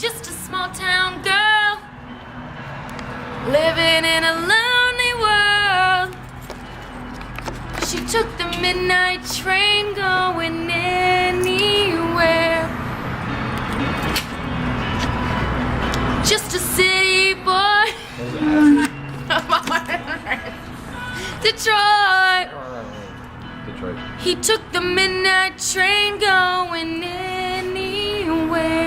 just a small town girl living in a lonely world. She took the midnight train going anywhere. Just a city boy. Detroit. Detroit. He took the midnight train going anywhere.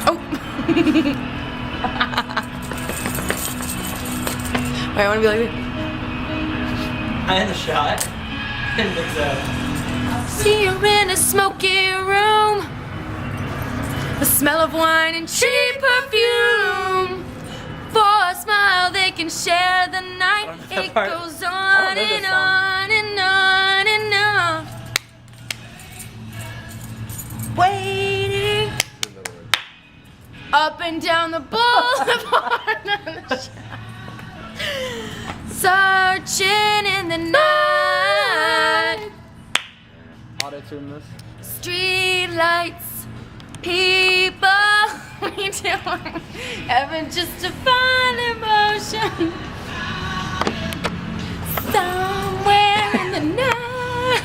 Oh. Wait, I want to be like this. I had the shot. I didn't think so. See you in a smoky room, the smell of wine and cheap perfume. For a smile they can share the night. It goes on and on and on and on. Waiting up and down the boulevard. Searching in the night. Auto-tune this. Street lights, people, what are you doing? Heaven just to find emotion. Somewhere in the night.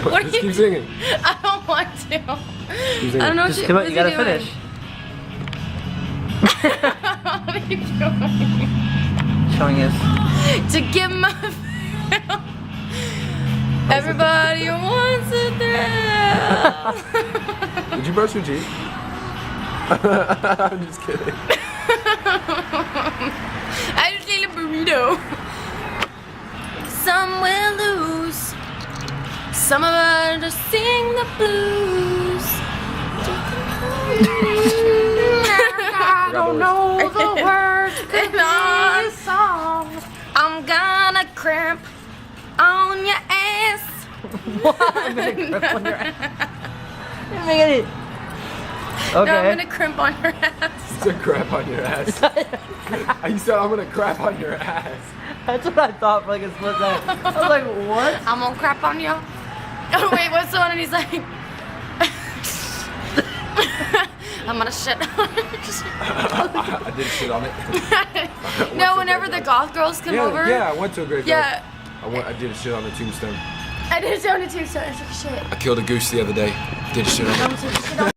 What are Just you keep singing. I don't want to. Keep singing. I don't know Just what come on, what you is gotta he doing? finish. What are you doing? Showing us. To give my fill. Everybody wants a thrill. Did you brush your teeth? I'm just kidding. I just need a burrito. Some will lose. Some of us just sing the blues. I don't know the words to this song. I'm gonna crimp on your ass. What? I'm gonna grip on your ass. You're making it. Okay. No, I'm gonna crimp on your ass. You said crap on your ass. You said I'm gonna crap on your ass. That's what I thought for like a split second. I was like, what? I'm gonna crap on you. Oh wait, what's the one? And he's like, I'm gonna shit on it. I did shit on it. No, whenever the goth girls come over. Yeah, I went to a graveyard. Yeah. I did a shit on the tombstone. I did it on it too, so I took a shit. I killed a goose the other day. Did a shit on it.